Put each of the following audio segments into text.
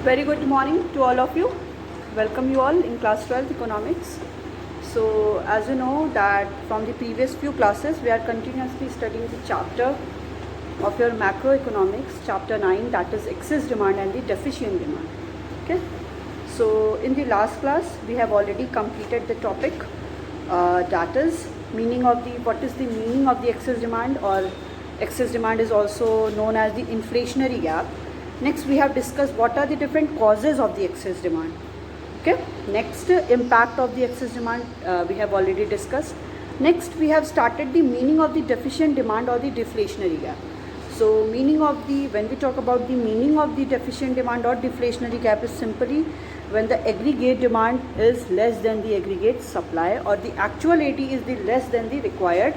Very good morning to all of you. Welcome you all in class 12 economics. So as you know that from the previous few classes we are continuously studying the chapter of your macroeconomics, chapter 9, that is excess demand and the deficient demand. Okay. So in the last class we have already completed the topic that is what is the meaning of the excess demand, or excess demand is also known as the inflationary gap. Next we have discussed what are the different causes of the excess demand. Okay. Next, impact of the excess demand we have already discussed. Next we have started the meaning of the deficient demand or the deflationary gap. So when we talk about the meaning of the deficient demand or deflationary gap, is simply when the aggregate demand is less than the aggregate supply, or the actual AD is the less than the required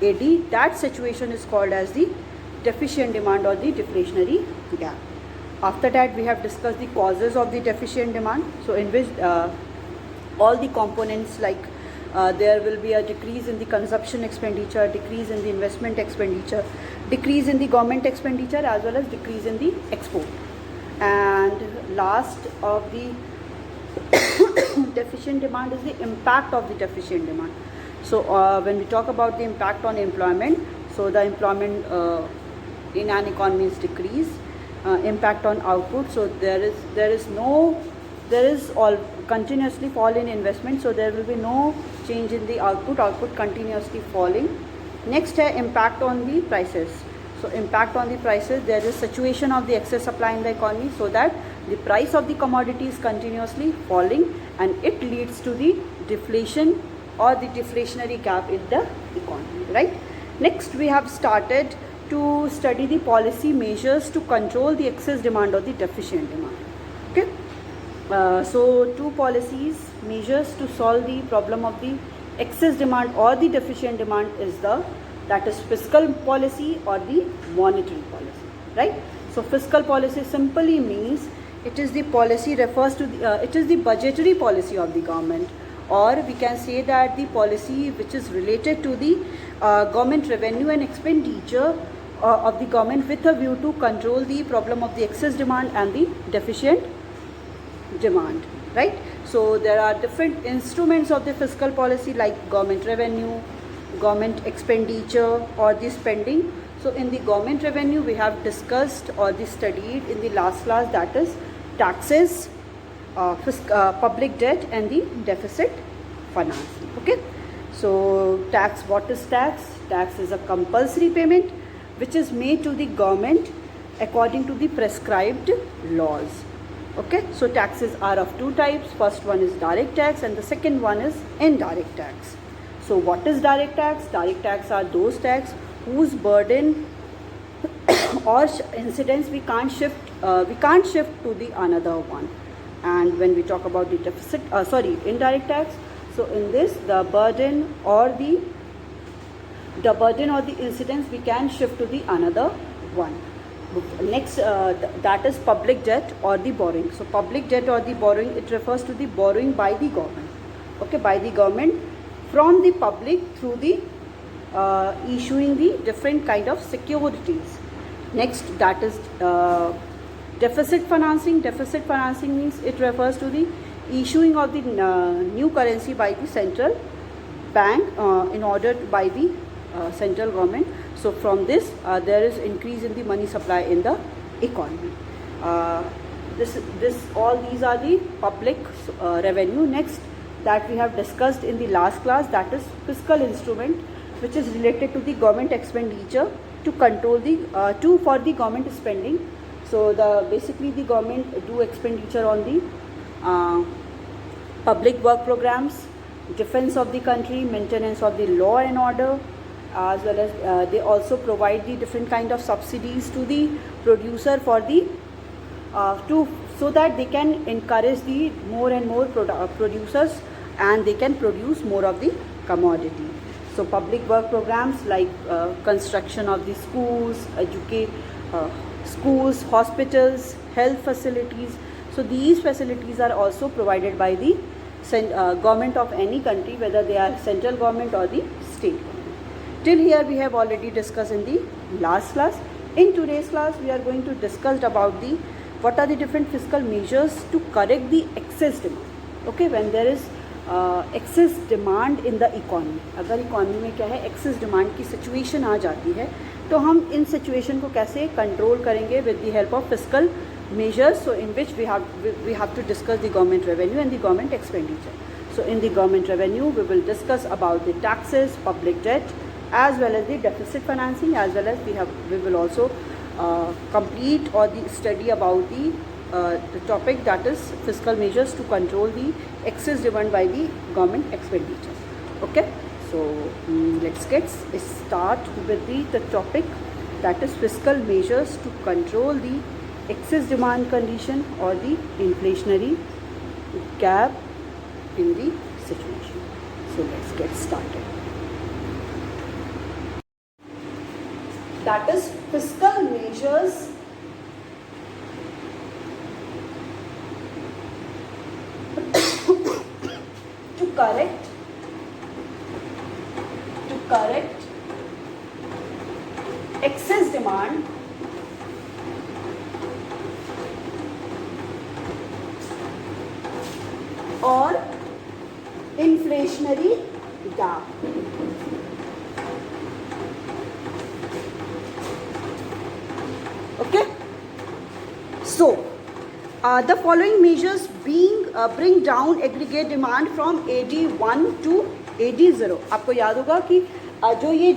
AD. That situation is called as the deficient demand or the deflationary gap. After that we have discussed the causes of the deficient demand, so in which all the components like there will be a decrease in the consumption expenditure, decrease in the investment expenditure, decrease in the government expenditure, as well as decrease in the export. And last of the deficient demand is the impact of the deficient demand. So when we talk about the impact on employment, so the employment in an economy is decreased. Impact on output, so there is all continuously fall in investment, so there will be no change in the output continuously falling. Next, impact on the prices. So impact on the prices, there is situation of the excess supply in the economy, so that the price of the commodity is continuously falling, and it leads to the deflation or the deflationary gap in the economy, right? Next we have started to study the policy measures to control the excess demand or the deficient demand. Okay. So two policies measures to solve the problem of the excess demand or the deficient demand is that is fiscal policy or the monetary policy, right? So fiscal policy simply means it is the policy refers to it is the budgetary policy of the government, or we can say that the policy which is related to the government revenue and expenditure of the government with a view to control the problem of the excess demand and the deficient demand, right? So there are different instruments of the fiscal policy like government revenue, government expenditure, or the spending. So in the government revenue we have discussed or studied in the last class, that is taxes, public debt, and the deficit financing. Okay. So tax, what is tax? Tax is a compulsory payment which is made to the government according to the prescribed laws. Okay. So taxes are of two types. First one is direct tax and the second one is indirect tax. So what is direct tax? Direct tax are those tax whose burden or incidence we can't shift to the another one. And when we talk about the indirect tax, so in this the burden or the incidence we can shift to the another one. Next, that is public debt or the borrowing. So public debt or the borrowing, it refers to the borrowing by the government. Okay, by the government from the public through the issuing the different kind of securities. Next, that is deficit financing. Deficit financing means it refers to the issuing of the new currency by the central bank in order to buy the central government. So from this there is increase in the money supply in the economy. All these are the public revenue. Next, that we have discussed in the last class, that is fiscal instrument, which is related to the government expenditure to control the for the government spending. So basically the government do expenditure on the public work programs, defense of the country, maintenance of the law and order, as well as they also provide the different kind of subsidies to the producer for the so that they can encourage the more and more producers, and they can produce more of the commodity. So public work programs like construction of the schools, hospitals, health facilities. So these facilities are also provided by the government of any country, whether they are central government or the state government. Till here we have already discussed in the last class. In today's class we are going to discuss about what are the different fiscal measures to correct the excess demand. Okay, when there is excess demand in the economy, अगर economy में क्या है excess demand की situation आ जाती है तो हम इन situation को कैसे कंट्रोल करेंगे with the help of fiscal measures, so in which we have to discuss the government revenue and the government expenditure. So in the government revenue we will discuss about the taxes, public debt, as well as the deficit financing, as well as we will also complete or the study about the topic that is fiscal measures to control the excess demand by the government expenditure. Okay, so let's get start with the topic that is fiscal measures to control the excess demand condition or the inflationary gap in the situation. So let's get started. That is fiscal measures to correct excess demand or inflationary gap. Okay, so the following measures bring down aggregate demand from AD1 to AD0. आपको याद होगा कि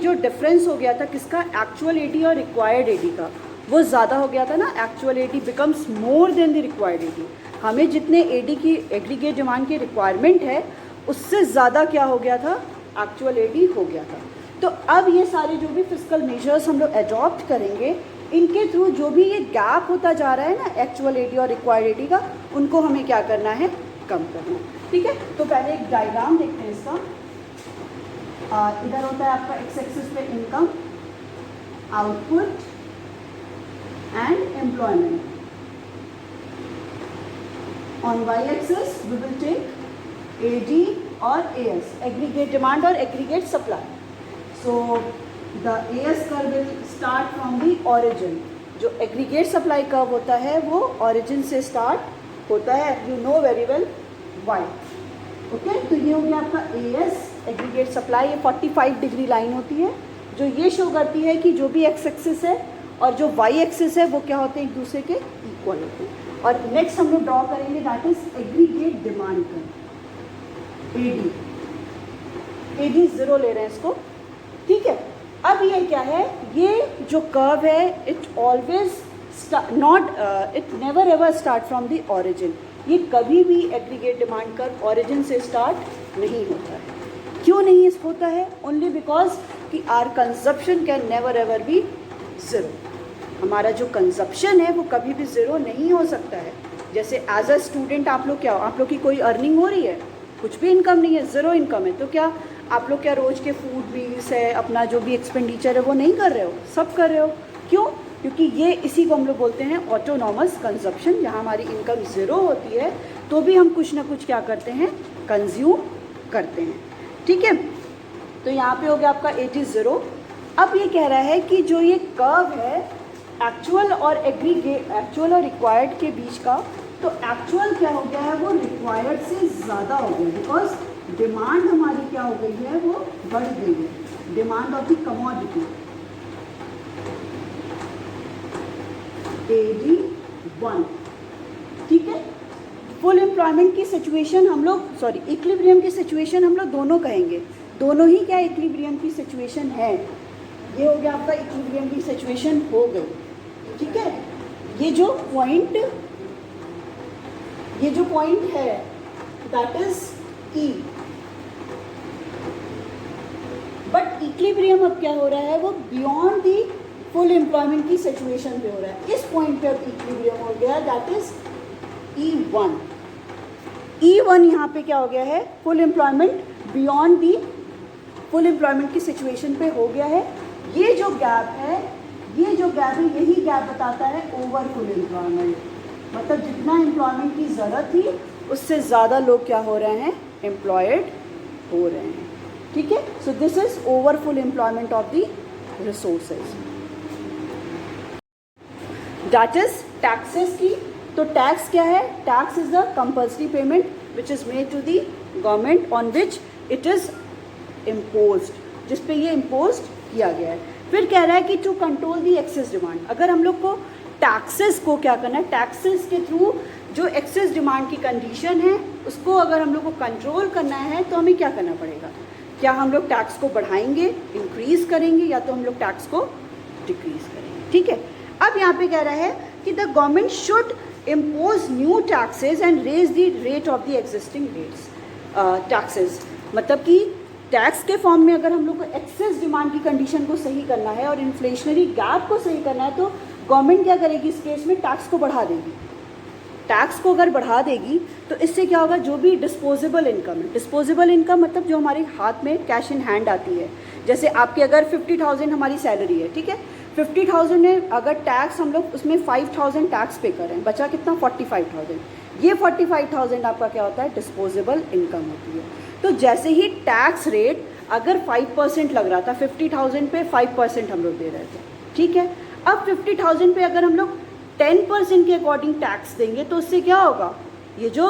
जो difference हो गया था किसका, actual AD और रिक्वायर्ड AD का, वो ज़्यादा हो गया था ना. Actual AD becomes more than the required AD. हमें जितने AD की एग्रीगेट डिमांड की रिक्वायरमेंट है उससे ज़्यादा क्या हो गया था, एक्चुअल AD हो गया था. तो अब ये सारे जो भी फिस्कल मेजर्स हम लोग अडॉप्ट करेंगे, इनके थ्रू जो भी ये गैप होता जा रहा है ना एक्चुअल AD और रिक्वायर्ड AD का, उनको हमें क्या करना है, कम करना है. ठीक है, तो पहले एक डायग्राम देखते हैं इसका. इधर होता है आपका एक्स एक्सिस पे income, output and employment. On Y axis we will take AD और AS, एग्रीगेट डिमांड और aggregate supply. So the AS curve will start from the origin. जो एग्रीगेट सप्लाई कर्व होता है वो ऑरिजिन से start होता है. You know very well why. Okay, तो ये हो गया आपका AS एग्रीगेट सप्लाई. ये 45 डिग्री लाइन होती है जो ये शो करती है कि जो भी एक्स एक्सिस है और जो वाई एक्सिस है वो क्या होते हैं, एक दूसरे के इक्वल होते हैं. और नेक्स्ट हम लोग ड्रॉ करेंगे that is aggregate demand curve, AD 0 ले रहे हैं इसको. ठीक है, अब ये क्या है, ये जो कर्व है it always it never ever start from the origin. ये कभी भी एग्रीगेट डिमांड कर्व ऑरिजिन से स्टार्ट नहीं होता है. क्यों नहीं होता है? ओनली बिकॉज कि our consumption can never ever be zero. हमारा जो कंजप्शन है वो कभी भी ज़ीरो नहीं हो सकता है. जैसे एज अ स्टूडेंट आप लोग क्या हो, आप लोग की कोई अर्निंग हो रही है, कुछ भी इनकम नहीं है, ज़ीरो इनकम है, तो क्या आप लोग क्या रोज़ के फूड बिल्स है, अपना जो भी एक्सपेंडिचर है वो नहीं कर रहे हो? सब कर रहे हो. क्यों? क्योंकि ये इसी को हम लोग बोलते हैं ऑटोनॉमस कंजप्शन. जहाँ हमारी इनकम ज़ीरो होती है तो भी हम कुछ ना कुछ क्या करते हैं, कंज्यूम करते हैं. ठीक है, तो यहाँ पे हो गया आपका AD 0. अब ये कह रहा है कि जो ये कर्व है एक्चुअल और रिक्वायर्ड के बीच का, तो एक्चुअल क्या हो गया है, वो रिक्वायर्ड से ज़्यादा हो गया बिकॉज डिमांड हमारी क्या हो गई है, वो बढ़ गई है. Demand of the commodity AD1. ठीक है, फुल एम्प्लॉयमेंट की सिचुएशन हम लोग इक्विलिब्रियम की सिचुएशन हम लोग दोनों कहेंगे. दोनों ही क्या इक्विलिब्रियम की सिचुएशन है. ये हो गया आपका इक्विलिब्रियम की सिचुएशन हो गई. ठीक है, ये जो पॉइंट है that is E. But equilibrium अब क्या हो रहा है, वो बियॉन्ड दी फुल एम्प्लॉयमेंट की सिचुएशन पे हो रहा है. इस पॉइंट पे अब इक्विलिब्रियम हो गया दैट इज E1. E1 यहाँ पे क्या हो गया है, full employment beyond the full employment की सिचुएशन पे हो गया है. ये जो गैप है यही गैप बताता है ओवर फुल एम्प्लॉयमेंट. मतलब जितना एम्प्लॉयमेंट की ज़रूरत थी उससे ज़्यादा लोग क्या हो रहे हैं, एम्प्लॉयड हो रहे हैं. ठीक है, so this is over full employment of the resources. That is taxes की तो टैक्स क्या है? Tax is the compulsory payment which is made to the government on which it is imposed, जिस पे ये इम्पोज किया गया है। फिर कह रहा है कि to control the excess demand, अगर हम लोग को टैक्सेस को क्या करना है, टैक्सेस के थ्रू जो एक्सेस डिमांड की कंडीशन है उसको अगर हम लोग को कंट्रोल करना है तो हमें क्या करना पड़ेगा? क्या हम लोग टैक्स को बढ़ाएंगे, इंक्रीज करेंगे, या तो हम लोग टैक्स को डिक्रीज करेंगे। ठीक है, अब यहाँ पे कह रहा है कि the government should impose new taxes and raise the rate of the existing rates taxes, मतलब कि टैक्स के फॉर्म में अगर हम लोग को एक्सेस डिमांड की कंडीशन को सही करना है और इन्फ्लेशनरी गैप को सही करना है तो गवर्नमेंट क्या करेगी? इस केस में टैक्स को बढ़ा देगी। टैक्स को अगर बढ़ा देगी तो इससे क्या होगा? जो भी डिस्पोजेबल इनकम है, डिस्पोजेबल इनकम मतलब जो हमारे हाथ में कैश इन हैंड आती है, जैसे आपकी अगर 50,000 हमारी सैलरी है, ठीक है, 50,000 में अगर टैक्स हम लोग उसमें 5,000 टैक्स पे करें, बचा कितना? 45,000। ये 45,000 आपका क्या होता है? डिस्पोजेबल इनकम होती है। तो जैसे ही टैक्स रेट अगर 5% लग रहा था, 50,000 पे 5% हम लोग दे रहे थे, ठीक है, अब 50,000 पे अगर हम लोग 10% के अकॉर्डिंग टैक्स देंगे तो उससे क्या होगा? ये जो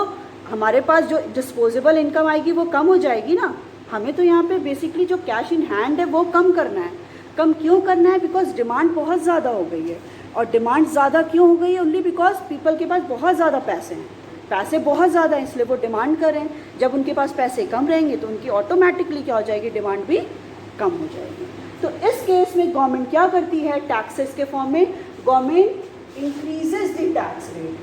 हमारे पास जो डिस्पोजेबल इनकम आएगी वो कम हो जाएगी ना। हमें तो यहाँ पे बेसिकली जो कैश इन हैंड है वो कम करना है। कम क्यों करना है? बिकॉज डिमांड बहुत ज़्यादा हो गई है, और डिमांड ज़्यादा क्यों हो गई है? ओनली बिकॉज पीपल के पास बहुत ज़्यादा पैसे हैं, पैसे बहुत ज़्यादा हैं, इसलिए वो डिमांड कर रहे हैं। जब उनके पास पैसे कम रहेंगे तो उनकी ऑटोमेटिकली क्या हो जाएगी? डिमांड भी कम हो जाएगी। तो इस केस में गवर्नमेंट क्या करती है? टैक्सेस के फॉर्म में government increases the tax rate,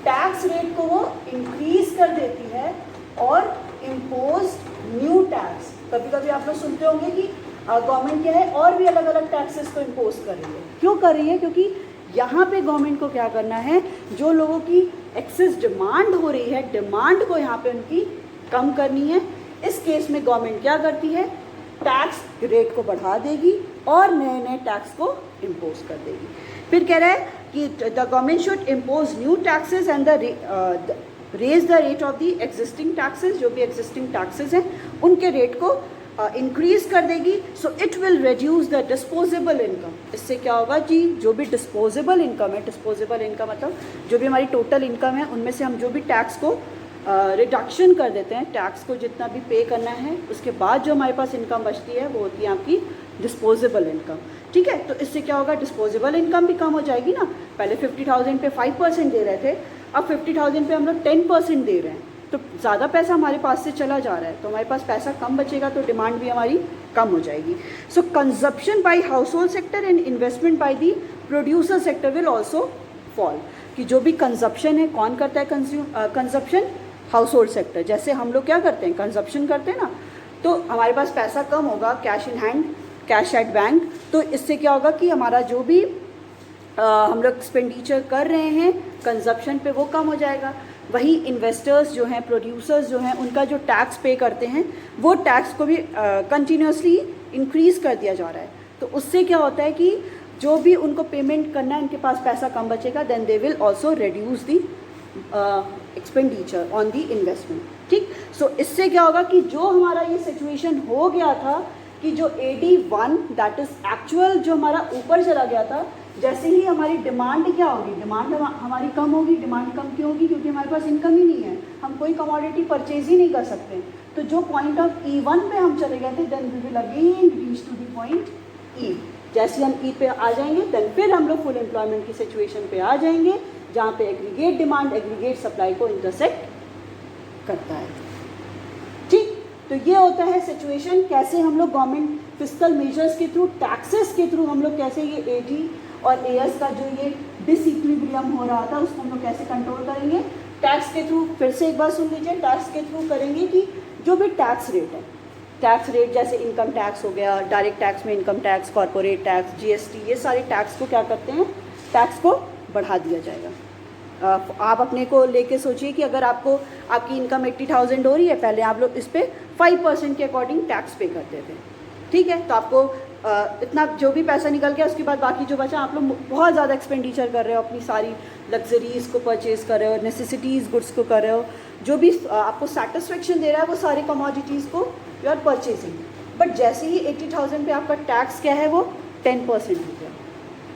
tax rate को वो इंक्रीज कर देती है और इम्पोज न्यू टैक्स। कभी कभी आप लोग सुनते होंगे कि गवर्नमेंट क्या है और भी अलग अलग टैक्सेस को इम्पोज कर रही है। क्यों कर रही है? क्योंकि यहाँ पे गवर्नमेंट को क्या करना है? जो लोगों की एक्सेस डिमांड हो रही है, डिमांड को यहाँ पे उनकी कम करनी है। इस केस में गवर्नमेंट क्या करती है? टैक्स रेट को बढ़ा देगी और नए नए टैक्स को इम्पोज कर देगी। फिर कह रहा है कि the government should impose new taxes and raise the rate of the existing taxes, जो भी एग्जिस्टिंग टैक्सेस हैं उनके रेट को इंक्रीज कर देगी। So it will reduce the disposable income. इससे क्या होगा जी? जो भी डिस्पोजेबल इनकम है, डिस्पोजेबल इनकम मतलब जो भी हमारी टोटल इनकम है उनमें से हम जो भी टैक्स को रिडक्शन कर देते हैं, टैक्स को जितना भी पे करना है उसके बाद जो हमारे पास इनकम बचती है वो होती है आपकी डिस्पोजेबल इनकम। ठीक है, तो इससे क्या होगा? डिस्पोजेबल इनकम भी कम हो जाएगी ना। पहले 50,000 पे 5% दे रहे थे, अब 50,000 पे हम लोग 10% दे रहे हैं, तो ज़्यादा पैसा हमारे पास से चला जा रहा है, तो हमारे पास पैसा कम बचेगा तो डिमांड भी हमारी कम हो जाएगी। So consumption by household sector and investment by the producer sector will also fall. कि जो भी कंजप्शन है, कौन करता है कंजप्शन? House hold sector. जैसे हम लोग क्या करते हैं? कंजप्शन करते हैं ना, तो हमारे पास पैसा कम होगा, cash in hand, cash at bank, तो इससे क्या होगा कि हमारा जो भी हम लोग एक्सपेंडिचर कर रहे हैं कंजप्शन पे वो कम हो जाएगा। वही इन्वेस्टर्स जो हैं, प्रोड्यूसर्स जो हैं, उनका जो टैक्स पे करते हैं वो टैक्स को भी कंटिन्यूसली इंक्रीज़ कर दिया जा रहा है। तो उससे क्या होता है कि जो भी उनको पेमेंट करना है, उनके पास पैसा कम बचेगा, then they will also reduce the expenditure on the investment. ठीक, सो इससे क्या होगा कि जो हमारा ये सिचुएशन हो गया था कि जो AD1 दैट इज़ एक्चुअल जो हमारा ऊपर चला गया था, जैसे ही हमारी डिमांड क्या होगी? डिमांड हमारी कम होगी। डिमांड कम क्यों होगी? क्योंकि हमारे पास इनकम ही नहीं है, हम कोई कमोडिटी परचेज ही नहीं कर सकते। तो जो पॉइंट ऑफ E1 पे हम चले गए थे, then we will again reach to the point E। जैसे हम E पे आ जाएंगे देन फिर हम लोग फुल एम्प्लॉयमेंट की सिचुएशन पे आ जाएंगे, जहाँ पे एग्रीगेट डिमांड एग्रीगेट सप्लाई को इंटरसेक्ट करता है। ठीक, तो ये होता है सिचुएशन, कैसे हम लोग गवर्नमेंट फिस्कल मेजर्स के थ्रू, टैक्सेस के थ्रू हम लोग कैसे ये AD और AS का जो ये डिसइक्विलिब्रियम हो रहा था उसको हम लोग कैसे कंट्रोल करेंगे? टैक्स के थ्रू। फिर से एक बार सुन लीजिए, टैक्स के थ्रू करेंगे कि जो भी टैक्स रेट है, टैक्स रेट जैसे इनकम टैक्स हो गया, डायरेक्ट टैक्स में income tax, corporate tax, GST, ये सारे टैक्स को क्या करते हैं? टैक्स को बढ़ा दिया जाएगा। आप अपने को लेके सोचिए कि अगर आपको आपकी इनकम 80,000 हो रही है, पहले आप लोग इस पर 5% के अकॉर्डिंग टैक्स पे करते थे। ठीक है, तो आपको इतना जो भी पैसा निकल गया उसके बाद बाकी जो बचा आप लोग बहुत ज़्यादा एक्सपेंडिचर कर रहे हो, अपनी सारी लग्जरीज़ को परचेज़ कर रहे हो, नेसेसिटीज़ गुड्स को कर रहे हो, जो भी आपको सेटिस्फेक्शन दे रहा है वो सारी कमोडिटीज़ को यू आर परचेजिंग। बट जैसे ही 80,000 पे आपका टैक्स क्या है वो 10% हो गया,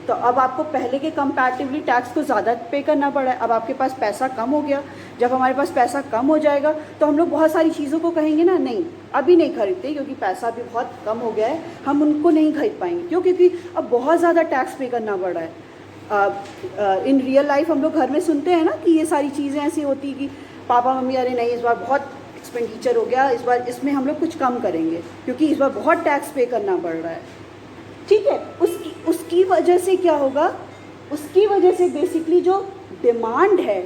तो अब आपको पहले के कंपैरेटिवली टैक्स को ज़्यादा पे करना पड़ा है। अब आपके पास पैसा कम हो गया, जब हमारे पास पैसा कम हो जाएगा तो हम लोग बहुत सारी चीज़ों को कहेंगे ना, नहीं अभी नहीं खरीदते क्योंकि पैसा भी बहुत कम हो गया है, हम उनको नहीं खरीद पाएंगे। क्यों? क्योंकि अब बहुत ज़्यादा टैक्स पे करना पड़ रहा है। इन रियल लाइफ हम लोग घर में सुनते हैं ना कि ये सारी चीज़ें ऐसी होती कि पापा मम्मी अरे नहीं इस बार बहुत एक्सपेंडिचर हो गया, इस बार इसमें हम लोग कुछ कम करेंगे क्योंकि इस बार बहुत टैक्स पे करना पड़ रहा है। ठीक है, उसकी वजह से क्या होगा, उसकी वजह से बेसिकली जो डिमांड है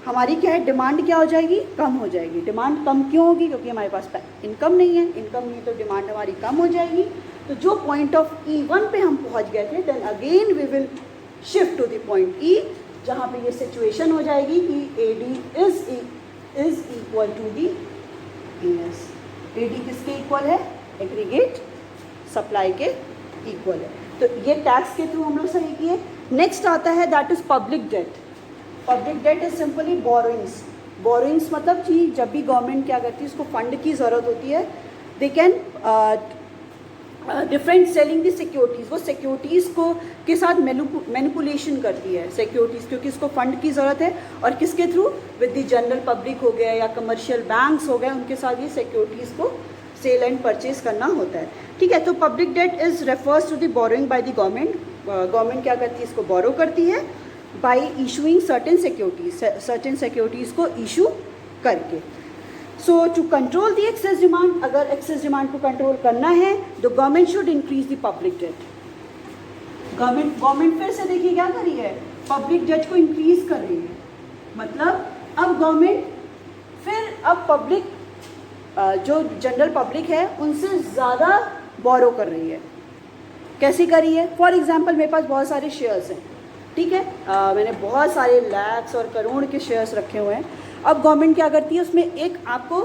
हमारी क्या है, डिमांड क्या हो जाएगी, कम हो जाएगी। डिमांड कम क्यों होगी? क्योंकि हमारे पास इनकम नहीं है, इनकम नहीं तो डिमांड हमारी कम हो जाएगी। तो जो पॉइंट ऑफ E1 पे हम पहुंच गए थे, then again we will shift to the point E, जहाँ पे ये सिचुएशन हो जाएगी कि AD is equal to the ES। AD किसके इक्वल है? एग्रीगेट सप्लाई के इक्वल है। तो ये टैक्स के थ्रू हम लोग सही किए। नेक्स्ट आता है that is public debt. Public debt is simply borrowings. Borrowings मतलब कि जब भी गवर्नमेंट क्या करती है, उसको फंड की ज़रूरत होती है, they can different selling the securities. वो सिक्योरिटीज़ को के साथ मैनिपुलेशन करती है सिक्योरिटीज़, क्योंकि इसको फंड की ज़रूरत है। और किसके through? With the general public हो गया या कमर्शियल बैंक्स हो गए, उनके साथ ये सिक्योरिटीज़ को सेल एंड परचेज करना होता है। ठीक है, तो public debt is refers to the borrowing by the government. Government क्या करती है, इसको बोरो करती है बाय इशूइंग सर्टेन सिक्योरिटीज़ को इशू करके। So to control the excess demand, अगर एक्सेस डिमांड को कंट्रोल करना है तो government should increase the public debt. Government फिर से देखिए क्या कर रही है, पब्लिक डेट को इंक्रीज कर रही है। मतलब अब गवर्नमेंट फिर अब पब्लिक जो जनरल पब्लिक है उनसे ज़्यादा बोरो कर रही है। कैसी कर रही है? फॉर एग्जांपल मेरे पास बहुत सारे शेयर्स हैं, ठीक है, मैंने बहुत सारे लैक्स और करोड़ के शेयर्स रखे हुए हैं। अब गवर्नमेंट क्या करती है, उसमें एक आपको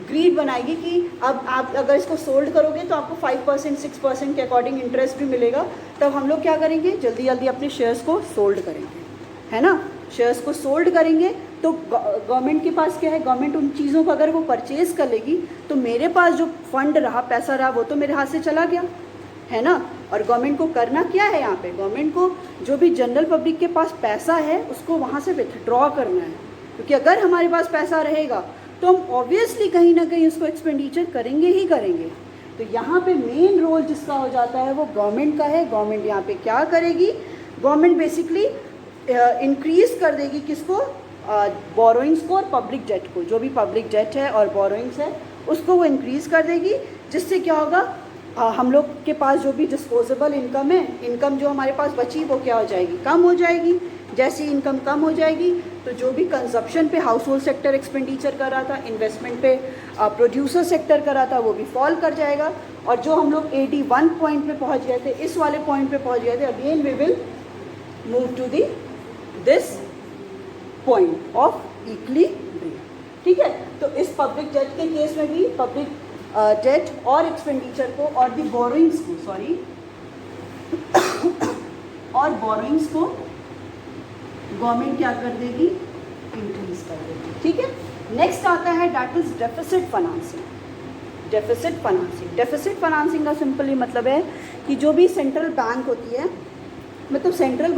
ग्रीड बनाएगी कि अब आप अगर इसको सोल्ड करोगे तो आपको 5% 6% के अकॉर्डिंग इंटरेस्ट भी मिलेगा। तब हम लोग क्या करेंगे, जल्दी जल्दी अपने शेयर्स को सोल्ड करेंगे, है ना। शेयर्स को सोल्ड करेंगे तो गवर्नमेंट के पास क्या है, गवर्नमेंट उन चीज़ों को अगर वो परचेज़ कर लेगी तो मेरे पास जो फंड रहा, पैसा रहा, वो तो मेरे हाथ से चला गया, है ना। और गवर्नमेंट को करना क्या है यहाँ पे, गवर्नमेंट को जो भी जनरल पब्लिक के पास पैसा है उसको वहाँ से विथड्रॉ करना है। क्योंकि अगर हमारे पास पैसा रहेगा तो हम ऑब्वियसली कहीं ना कहीं उसको एक्सपेंडिचर करेंगे ही करेंगे। तो यहाँ पे मेन रोल जिसका हो जाता है वो गवर्नमेंट का है। गवर्नमेंट यहाँ पे क्या करेगी, गवर्नमेंट बेसिकली इंक्रीज़ कर देगी किसको, बोरोइंग्स को और पब्लिक डेट को। जो भी पब्लिक डेट है और बोरोइंग्स है उसको वो इंक्रीज़ कर देगी, जिससे क्या होगा, हम लोग के पास जो भी डिस्पोजेबल इनकम है, इनकम जो हमारे पास बची वो क्या हो जाएगी, कम हो जाएगी। जैसी इनकम कम हो जाएगी तो जो भी कंजप्शन पे हाउस होल्ड सेक्टर एक्सपेंडिचर कर रहा था, इन्वेस्टमेंट पे प्रोड्यूसर सेक्टर कर रहा था, वो भी फॉल कर जाएगा। और जो हम लोग AD1 पॉइंट पे पहुंच गए थे, इस वाले पॉइंट पे पहुंच गए थे, again we will move to this point of equilibrium. ठीक है, तो इस पब्लिक डेट के केस में भी पब्लिक डेट और एक्सपेंडिचर को और दी बोरोइंग्स को, सॉरी और बोरोइंग्स को गवर्नमेंट क्या कर देगी, इंक्रीज कर देगी। ठीक है, नेक्स्ट आता है that is deficit financing. Deficit financing का सिंपली मतलब है कि जो भी सेंट्रल बैंक होती है, मतलब सेंट्रल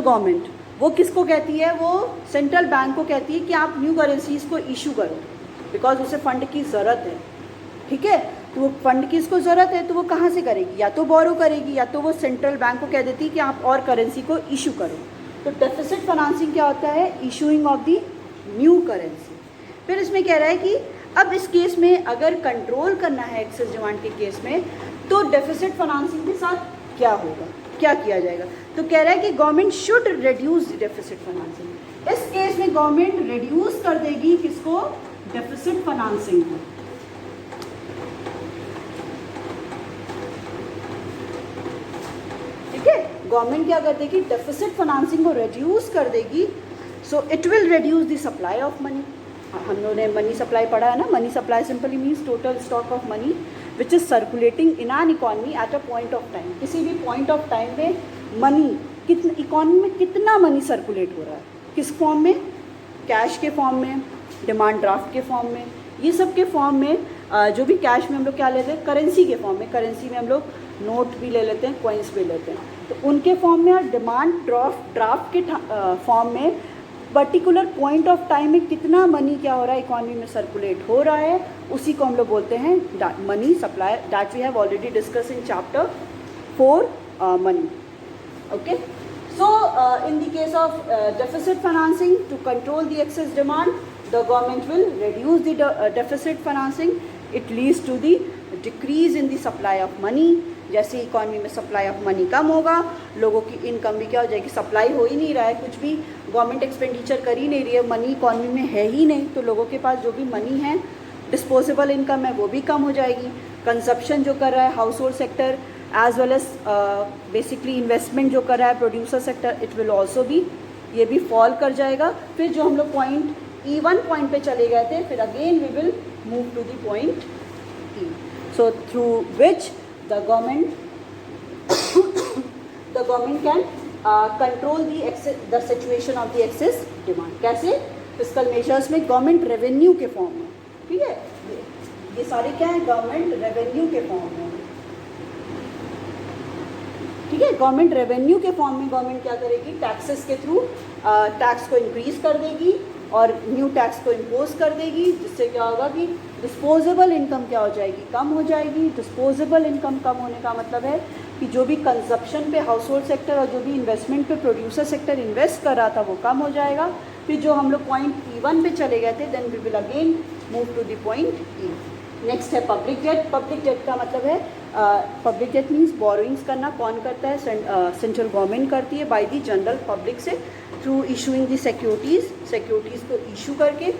गवर्नमेंट वो किसको कहती है, वो सेंट्रल बैंक को कहती है कि आप न्यू करेंसीज को इशू करो, बिकॉज उसे फंड की ज़रूरत है। ठीक है, तो वो फंड की इसको ज़रूरत है तो वो कहाँ से करेगी, या तो बोरो करेगी या तो वो सेंट्रल बैंक को कह देती है कि आप और करेंसी को इशू करो। तो डेफिसिट फाइनेंसिंग क्या होता है, issuing of the new currency. फिर इसमें कह रहा है कि अब इस केस में अगर कंट्रोल करना है एक्सेस डिमांड के केस में, तो डेफिसिट फाइनेंसिंग के साथ क्या होगा, क्या किया जाएगा। तो कह रहा है कि government should reduce deficit financing. इस केस में गवर्नमेंट रिड्यूस कर देगी किसको, डेफिसिट फाइनेंसिंग को। ठीक है, गवर्नमेंट क्या कर देगी, डेफिसिट फाइनेंसिंग को रिड्यूस कर देगी। So it will reduce the supply of money. हम लोगों ने मनी सप्लाई पढ़ा है ना, money supply simply means total stock of money which is circulating in an economy at a point of time. किसी भी पॉइंट ऑफ टाइम में money कितना, इकॉनमी में कितना मनी सर्कुलेट हो रहा है, किस फॉर्म में, कैश के फॉर्म में, डिमांड ड्राफ्ट के फॉर्म में, ये सब के फॉर्म में। जो भी कैश में हम लोग क्या लेते हैं, करेंसी के फॉर्म में। करेंसी में हम लोग नोट भी ले लेते हैं, कॉइन्स भी लेते हैं, तो उनके फॉर्म में और डिमांड ड्राफ्ट के फॉर्म में पर्टिकुलर पॉइंट ऑफ टाइम में कितना मनी क्या हो रहा है इकॉनमी में सर्कुलेट हो रहा है, उसी को हम लोग बोलते हैं money supply, that we have already discuss in chapter 4 money. Okay, so in the case of deficit financing, to control the excess demand, the government will reduce the deficit financing. It leads to the decrease in the supply of money. जैसे economy में supply of money कम होगा, लोगों की income भी क्या हो जाएगी, supply हो ही नहीं रहा है, कुछ भी गवर्नमेंट एक्सपेंडिचर कर ही नहीं रही है, मनी इकॉनमी में है ही नहीं, तो लोगों के पास जो भी मनी है, डिस्पोजेबल इनकम है, वो भी कम हो जाएगी. कंजप्शन जो कर रहा है household sector as well as basically investment जो कर रहा है producer sector, it will also be, ये भी फॉल कर जाएगा. फिर जो हम लोग पॉइंट E1 पॉइंट पे चले गए थे, फिर again we will move to the point E. So through which the government can control the situation of the excess demand. कैसे? फिस्कल मेजर्स में गवर्नमेंट रेवेन्यू के फॉर्म में, ठीक है, ये सारे क्या है, गवर्नमेंट रेवेन्यू के फॉर्म में, ठीक है. गवर्नमेंट रेवेन्यू के फॉर्म में गवर्नमेंट क्या करेगी, टैक्सेस के थ्रू टैक्स को इंक्रीज कर देगी और न्यू टैक्स को इम्पोज कर देगी, जिससे क्या होगा कि डिस्पोजेबल इनकम क्या हो जाएगी, कम हो जाएगी. डिस्पोजेबल इनकम कम होने का मतलब है कि जो भी कंजप्शन पे हाउस होल्ड सेक्टर और जो भी इन्वेस्टमेंट पे प्रोड्यूसर सेक्टर इन्वेस्ट कर रहा था वो कम हो जाएगा. फिर जो हम लोग पॉइंट E1 पे चले गए थे, then we will again move to the point E. Next है पब्लिक डेट. पब्लिक डेट का मतलब है पब्लिक डेट मीन्स बोरोइंग्स करना. कौन करता है, सेंट्रल गवर्नमेंट करती है बाय द जनरल पब्लिक से थ्रू इशूइंग दी सिक्योरिटीज़ को इशू करके.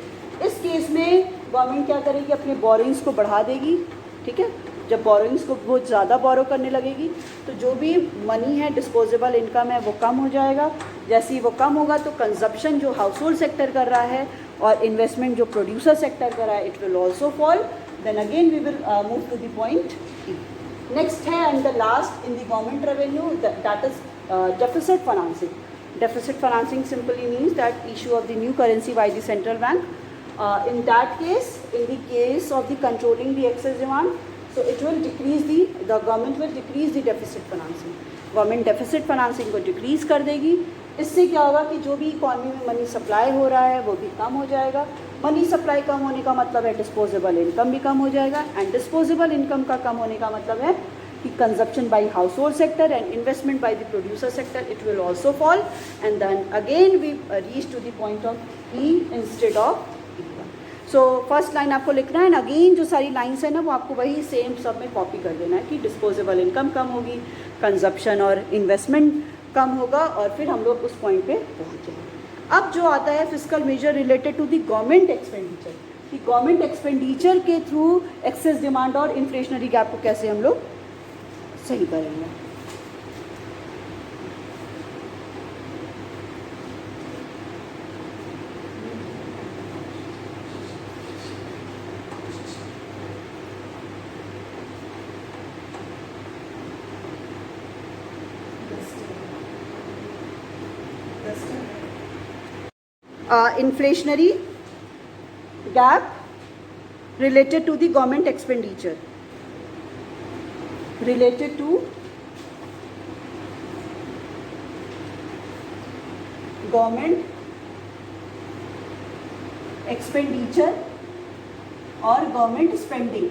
इस केस में गवर्नमेंट क्या करेगी, अपने बोरोइंग्स को बढ़ा देगी, ठीक है. जब बोरोइंग्स को बहुत ज़्यादा बोरो करने लगेगी तो जो भी मनी है, डिस्पोजेबल इनकम है, वो कम हो जाएगा. जैसे ही वो कम होगा तो कंजप्शन जो हाउस होल्ड सेक्टर कर रहा है और इन्वेस्टमेंट जो प्रोड्यूसर सेक्टर कर रहा है, it will also fall. Then again we will move to the point E. Next है and the last in the government revenue, that is deficit financing. Deficit financing simply means that issue of the new currency by the central bank. In that case, in the case of the controlling the excess demand, so it will decrease the government will decrease the deficit financing. Government deficit financing को decrease कर देगी. इससे क्या होगा कि जो भी economy में मनी सप्लाई हो रहा है वो भी कम हो जाएगा. मनी सप्लाई कम होने का मतलब है डिस्पोजेबल इनकम भी कम हो जाएगा, एंड डिस्पोजेबल इनकम का कम होने का मतलब है कि consumption by household sector and investment by the producer sector, it will also fall, and then again we reach to the point of E instead of E1. So first line आपको लिखना है, again जो सारी lines है ना वो आपको वही सेम सब में कॉपी कर देना है कि डिस्पोजेबल इनकम कम होगी, कंजप्शन और इन्वेस्टमेंट कम होगा, और फिर हम लोग उस पॉइंट पे पहुँच जाएंगे. अब जो आता है fiscal measure related to the government expenditure, कि गवर्नमेंट एक्सपेंडिचर के थ्रू एक्सेस डिमांड और इन्फ्लेशनरी गैप को कैसे हम लोग सही करेंगे. Inflationary gap related to the government expenditure, related to government expenditure और गवर्नमेंट स्पेंडिंग.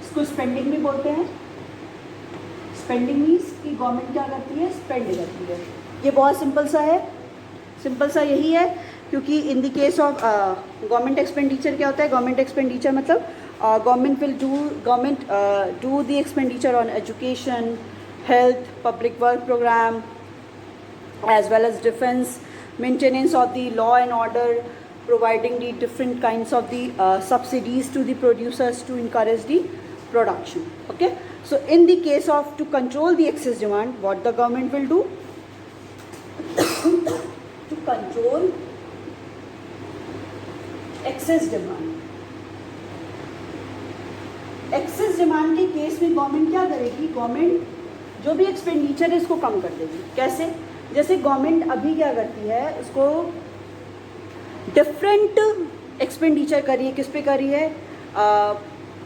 इसको स्पेंडिंग भी बोलते हैं. स्पेंडिंग मीन्स कि गवर्नमेंट क्या करती है, स्पेंड करती है. ये बहुत सिंपल सा है, सिंपल सा यही है, क्योंकि इन the case of government expenditure क्या होता है, गवर्नमेंट एक्सपेंडिचर मतलब government do the expenditure on education, health, public work program, as well as defense, maintenance of the law and order, providing the different kinds of the subsidies to the producers to encourage the production. Okay, so in the case of to control the excess demand, what the government will do to control excess demand. Access demand के case में government क्या करेगी, government जो भी expenditure है इसको कम कर देगी. कैसे, जैसे गवर्नमेंट अभी क्या करती है, उसको डिफरेंट एक्सपेंडिचर कर रही है. किस पे कर रही है,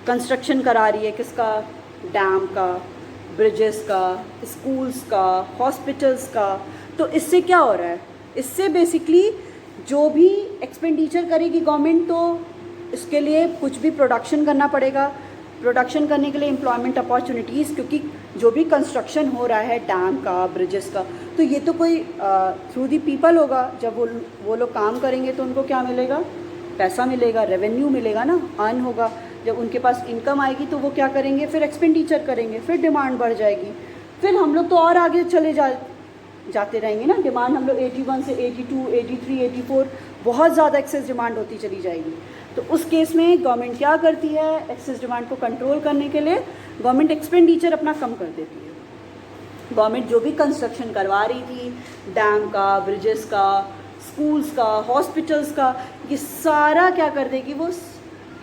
कंस्ट्रक्शन करा रही है, किसका, डैम का, ब्रिजेस का, स्कूल्स का, हॉस्पिटल्स का। तो इससे क्या हो रहा है, इससे बेसिकली जो भी एक्सपेंडिचर करेगी गवर्नमेंट, तो इसके लिए कुछ भी प्रोडक्शन करना पड़ेगा। प्रोडक्शन करने के लिए एम्प्लॉयमेंट अपॉर्चुनिटीज़, क्योंकि जो भी कंस्ट्रक्शन हो रहा है डैम का, ब्रिजेस का, तो ये तो कोई थ्रू दी पीपल होगा। जब वो लोग काम करेंगे तो उनको क्या मिलेगा, पैसा मिलेगा, रेवेन्यू मिलेगा ना, अर्न होगा। जब उनके पास इनकम आएगी तो वो क्या करेंगे, फिर एक्सपेंडिचर करेंगे, फिर डिमांड बढ़ जाएगी, फिर हम लोग तो और आगे चले जाते रहेंगे ना। डिमांड हम लोग 81 से 82, 83, 84 बहुत ज़्यादा एक्सेस डिमांड होती चली जाएगी। तो उस केस में गवर्नमेंट क्या करती है, एक्सेस डिमांड को कंट्रोल करने के लिए गवर्नमेंट एक्सपेंडिचर अपना कम कर देती है। गवर्नमेंट जो भी कंस्ट्रक्शन करवा रही थी, डैम का, ब्रिजेस का, स्कूल्स का, हॉस्पिटल्स का, ये सारा क्या कर देगी, वो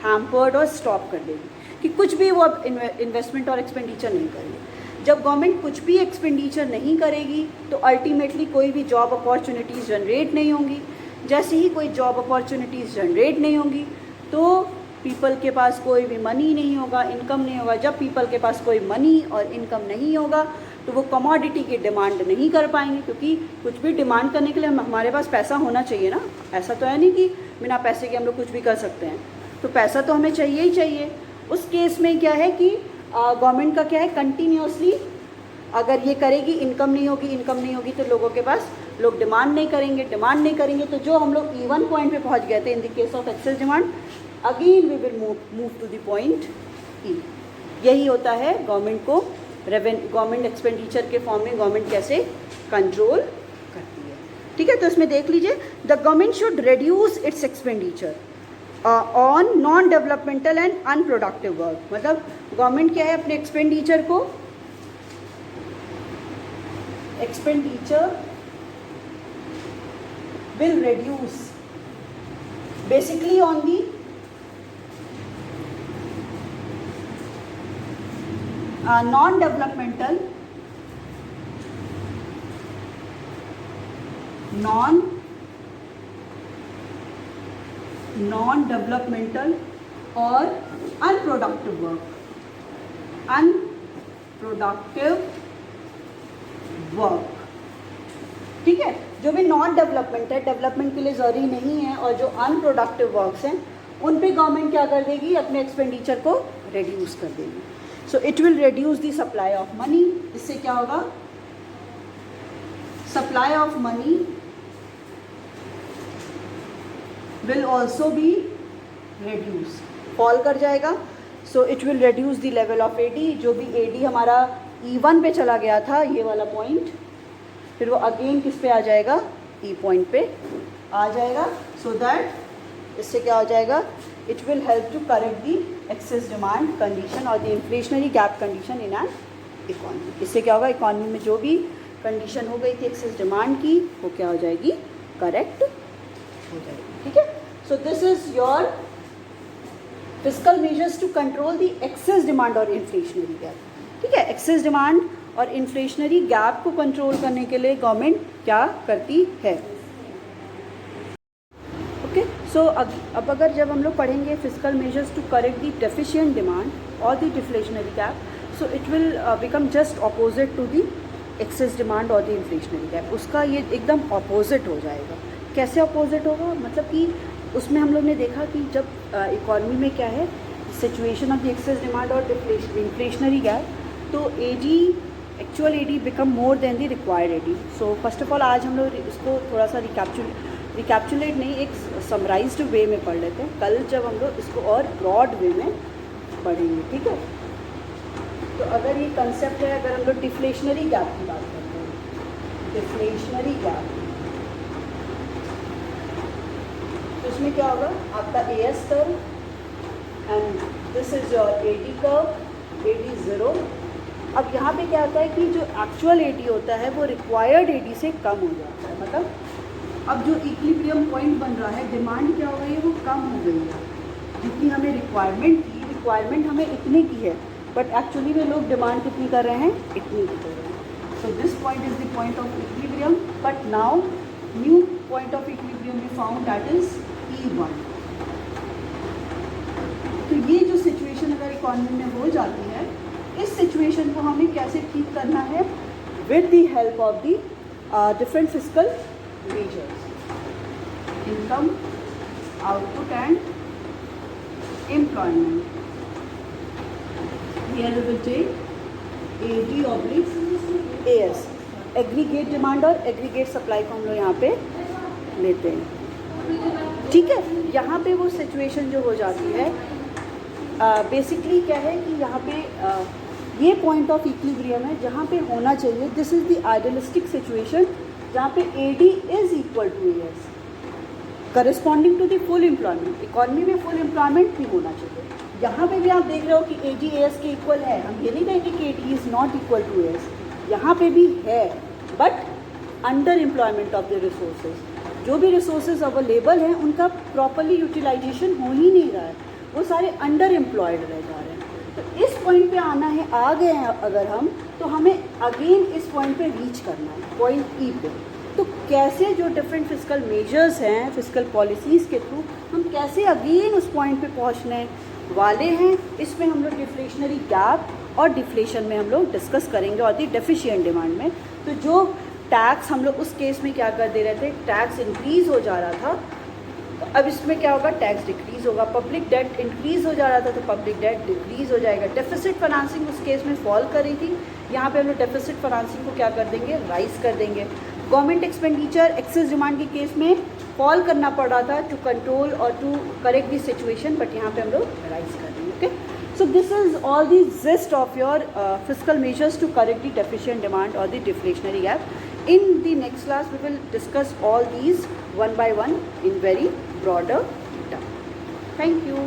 हैम्पर्ड और स्टॉप कर देगी कि कुछ भी वो अब इन्वेस्टमेंट और एक्सपेंडिचर नहीं करेगी। जब गवर्नमेंट कुछ भी एक्सपेंडिचर नहीं करेगी तो अल्टीमेटली कोई भी जॉब अपॉर्चुनिटीज़ जनरेट नहीं होंगी। जैसे ही कोई जॉब अपॉर्चुनिटीज़ जनरेट नहीं होंगी तो पीपल के पास कोई भी मनी नहीं होगा, इनकम नहीं होगा। जब पीपल के पास कोई मनी और इनकम नहीं होगा तो वो कमोडिटी की डिमांड नहीं कर पाएंगे, क्योंकि कुछ भी डिमांड करने के लिए हमारे पास पैसा होना चाहिए ना। ऐसा तो है नहीं कि बिना पैसे के हम लोग कुछ भी कर सकते हैं, तो पैसा तो हमें चाहिए ही चाहिए। उस केस में क्या है कि गवर्नमेंट का क्या है, कंटिन्यूसली अगर ये करेगी, इनकम नहीं होगी तो लोगों के पास, लोग डिमांड नहीं करेंगे तो जो हम लोग इवन पॉइंट पे पहुंच गए थे in the case of excess demand, again we will move to the point E. यही होता है गवर्नमेंट को गवर्नमेंट एक्सपेंडिचर के फॉर्म में गवर्नमेंट कैसे कंट्रोल करती है। ठीक है, तो इसमें देख लीजिए, the government should reduce its expenditure on non developmental and unproductive work. मतलब गवर्नमेंट क्या है, अपने expenditure will reduce basically on the non-developmental or unproductive work, ठीक है। जो भी नॉन डेवलपमेंट है, डेवलपमेंट के लिए ज़रूरी नहीं है, और जो अनप्रोडक्टिव वर्क्स हैं उन पे गवर्नमेंट क्या कर देगी, अपने एक्सपेंडिचर को रिड्यूस कर देगी। So it will reduce the supply of money. इससे क्या होगा, supply of money will also be reduce, fall कर जाएगा। So it will reduce the level of AD. जो भी एडी हमारा E1 पे चला गया था, ये वाला पॉइंट, फिर वो अगेन किस पे आ जाएगा, E पॉइंट पे आ जाएगा। सो दैट इससे क्या हो जाएगा, it will help to correct the excess demand condition और the inflationary gap condition in an economy. इससे क्या होगा, इकॉनमी में जो भी कंडीशन हो गई थी एक्सेस डिमांड की, वो क्या हो जाएगी, करेक्ट हो जाएगी। ठीक है, so this is your fiscal measures to control the excess demand और इन्फ्लेशनरी गैप। ठीक है, एक्सेस डिमांड और इन्फ्लेशनरी गैप को कंट्रोल करने के लिए गवर्नमेंट क्या करती है। ओके, सो अब अगर जब हम लोग पढ़ेंगे fiscal measures to correct the deficient demand और the deflationary gap, so it will become just opposite to the excess demand और द इन्फ्लेशनरी गैप। उसका ये एकदम अपोजिट हो जाएगा। कैसे अपोजिट होगा, मतलब कि उसमें हम लोग ने देखा कि जब इकॉनमी में क्या है, situation of the excess demand और इन्फ्लेशनरी गैप, तो AD, actual AD become more than the required AD. So first of all आज हम लोग इसको थोड़ा सा रिकैप्चुलेट नहीं, एक समराइज्ड वे में पढ़ लेते हैं। कल जब हम लोग इसको और ब्रॉड वे में पढ़ेंगे। ठीक है, तो अगर ये कंसेप्ट है, अगर हम लोग डिफ्लेशनरी गैप की बात करते हैं, डिफ्लेशनरी गैप, तो इसमें क्या होगा, आपका AS curve and this is your AD curve, AD 0। अब यहाँ पे क्या होता है कि जो एक्चुअल AD होता है वो रिक्वायर्ड AD से कम हो जाता है। मतलब अब जो इक्विलिब्रियम पॉइंट बन रहा है, डिमांड क्या हो गई है, वो कम हो गई है। जितनी हमें रिक्वायरमेंट थी, रिक्वायरमेंट हमें इतनी की है, बट एक्चुअली में लोग डिमांड कितनी कर रहे हैं, इतनी की कर रहे हैं। So this point is the point of equilibrium, but now new point of equilibrium we found, that is E1। तो ये जो सिचुएशन अगर इकॉनमी में हो जाती है इस सिचुएशन को हमें कैसे ठीक करना है, with the help of the different fiscal measures, income, output and employment. Here we will take AD/AS, aggregate demand और एग्रीगेट सप्लाई को हम लोग यहाँ पे लेते हैं. ठीक है, यहाँ पे वो सिचुएशन जो हो जाती है बेसिकली क्या है कि यहाँ पे ये पॉइंट ऑफ इक्विलिब्रियम है जहाँ पे होना चाहिए. This is the idealistic situation जहाँ पे AD is equal to AS corresponding to the full employment. Economy में फुल एम्प्लॉयमेंट भी होना चाहिए. यहाँ पे भी आप देख रहे हो कि AD AS के इक्वल है. हम ये नहीं कहेंगे कि AD is not equal to AS. यहाँ पे भी है, but under employment of the resources. जो भी रिसोर्सेज अवेलेबल हैं उनका प्रॉपरली यूटिलाइजेशन हो ही नहीं रहा है, वो सारे अंडर एम्प्लॉयड रह जा रहे हैं. तो इस पॉइंट पे आना है, आ गए हैं अगर हम, तो हमें अगेन इस पॉइंट पे रीच करना है, पॉइंट E पे. तो कैसे जो डिफरेंट फिस्कल मेजर्स हैं, फिस्कल पॉलिसीज़ के थ्रू हम कैसे अगेन उस पॉइंट पे पहुंचने वाले हैं, इसमें हम लोग डिफ्लेशनरी गैप और डिफ्लेशन में हम लोग डिस्कस करेंगे. और दी डेफिशिएंट डिमांड में तो जो टैक्स हम लोग उस केस में क्या कर दे रहे थे, टैक्स इंक्रीज़ हो जा रहा था, तो अब इसमें क्या होगा, टैक्स डिक्रीज़ होगा. पब्लिक डेट इंक्रीज़ हो जा रहा था तो पब्लिक डेट डिक्रीज़ हो जाएगा. डेफिसिट फाइनेंसिंग उस केस में फॉल कर रही थी, यहाँ पे हम लोग डेफिसिट फाइनेंसिंग को क्या कर देंगे, राइज कर देंगे. गवर्नमेंट एक्सपेंडिचर एक्सेस डिमांड के केस में फॉल करना पड़ रहा था टू कंट्रोल और to correct the situation, but यहाँ पे हम लोग राइज कर देंगे. Okay, so this is all the gist of your fiscal measures to correct the deficient demand or the deflationary gap. In the next class we will discuss all these one by one in very broader term. Thank you.